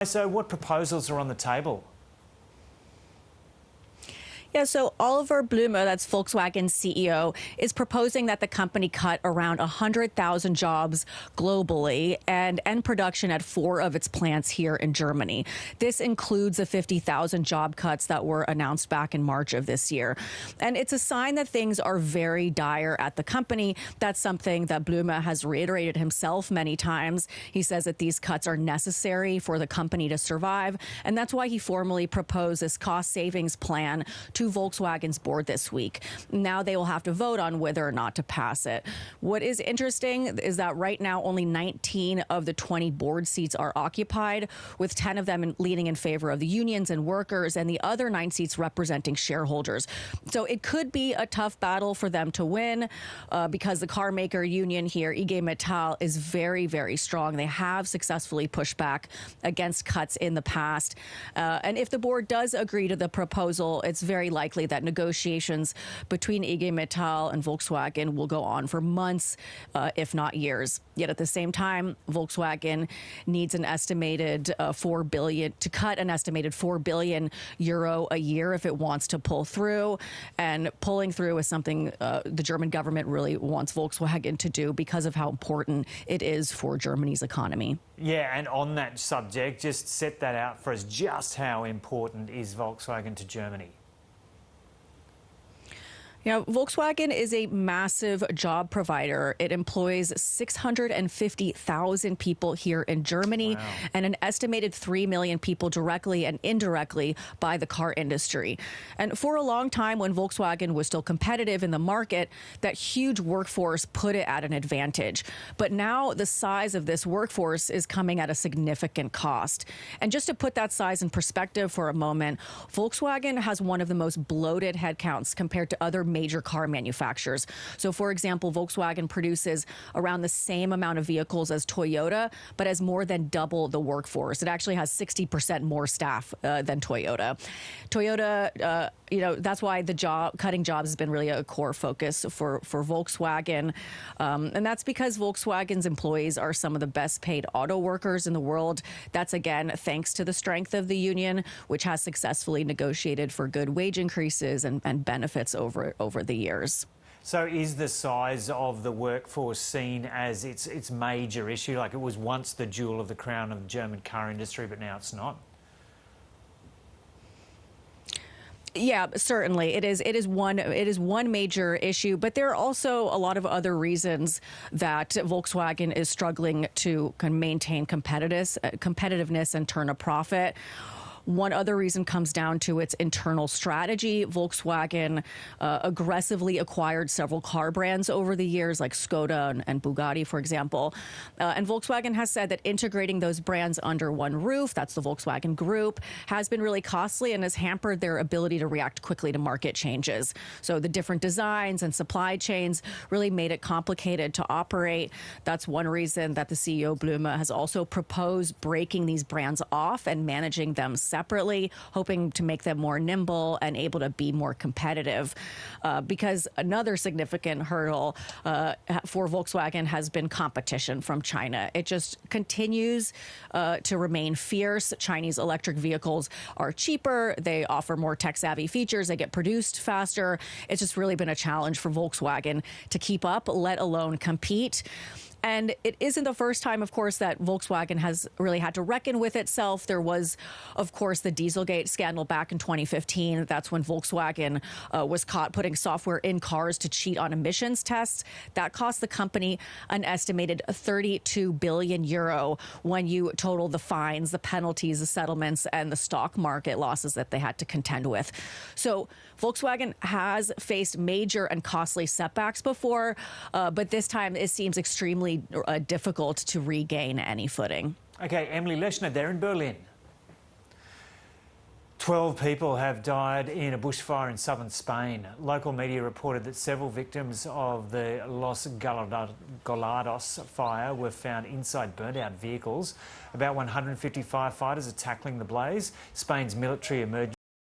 So what proposals are on the table? Yeah, so Oliver Blume, that's Volkswagen's CEO, is proposing that the company cut around 100,000 jobs globally and end production at 4 of its plants here in Germany. This includes the 50,000 job cuts that were announced back in March of this year. And it's a sign that things are very dire at the company. That's something that Blume has reiterated himself many times. He says that these cuts are necessary for the company to survive. And that's why he formally proposed this cost savings plan to Volkswagen's board this week. Now they will have to vote on whether or not to pass it. What is interesting is that right now only 19 of the 20 board seats are occupied, with 10 of them leaning in favor of the unions and workers, and the other 9 seats representing shareholders. So it could be a tough battle for them to win because the car maker union here, IG Metall, is very, very strong. They have successfully pushed back against cuts in the past. And if the board does agree to the proposal, it's very likely that negotiations between IG Metall and Volkswagen will go on for months, if not years. Yet at the same time, Volkswagen needs an estimated €4 billion to cut an estimated €4 billion a year if it wants to pull through. And pulling through is something the German government really wants Volkswagen to do because of how important it is for Germany's economy. Yeah, and on that subject, just set that out for us. Just how important is Volkswagen to Germany? Yeah, Volkswagen is a massive job provider. It employs 650,000 people here in Germany. Wow. And an estimated 3 million people directly and indirectly by the car industry. And for a long time, when Volkswagen was still competitive in the market, that huge workforce put it at an advantage. But now the size of this workforce is coming at a significant cost. And just to put that size in perspective for a moment, Volkswagen has one of the most bloated headcounts compared to other major car manufacturers. So, for example, Volkswagen produces around the same amount of vehicles as Toyota, but has more than double the workforce. It actually has 60% more staff than Toyota. Toyota, that's why the cutting jobs has been really a core focus for Volkswagen. And that's because Volkswagen's employees are some of the best paid auto workers in the world. That's, again, thanks to the strength of the union, which has successfully negotiated for good wage increases and benefits over the years. So is the size of the workforce seen as its major issue? Like it was once the jewel of the crown of the German car industry, but now it's not? Yeah, certainly. It is one major issue, but there are also a lot of other reasons that Volkswagen is struggling to maintain competitiveness and turn a profit. One other reason comes down to its internal strategy. Volkswagen aggressively acquired several car brands over the years, like Skoda and Bugatti, for example. And Volkswagen has said that integrating those brands under one roof, that's the Volkswagen Group, has been really costly and has hampered their ability to react quickly to market changes. So the different designs and supply chains really made it complicated to operate. That's one reason that the CEO, Blume, has also proposed breaking these brands off and managing them separately, hoping to make them more nimble and able to be more competitive. Because another significant hurdle for Volkswagen has been competition from China. It just continues to remain fierce. Chinese electric vehicles are cheaper. They offer more tech-savvy features. They get produced faster. It's just really been a challenge for Volkswagen to keep up, let alone compete. And it isn't the first time, of course, that Volkswagen has really had to reckon with itself. There was, of course, the Dieselgate scandal back in 2015. That's when Volkswagen was caught putting software in cars to cheat on emissions tests. That cost the company an estimated €32 billion when you total the fines, the penalties, the settlements, and the stock market losses that they had to contend with. So Volkswagen has faced major and costly setbacks before, but this time it seems extremely difficult to regain any footing. Okay, Emily Leshner there in Berlin. 12 people have died in a bushfire in southern Spain. Local media reported that several victims of the Los Golados fire were found inside burnt-out vehicles. About 150 firefighters are tackling the blaze. Spain's military emergency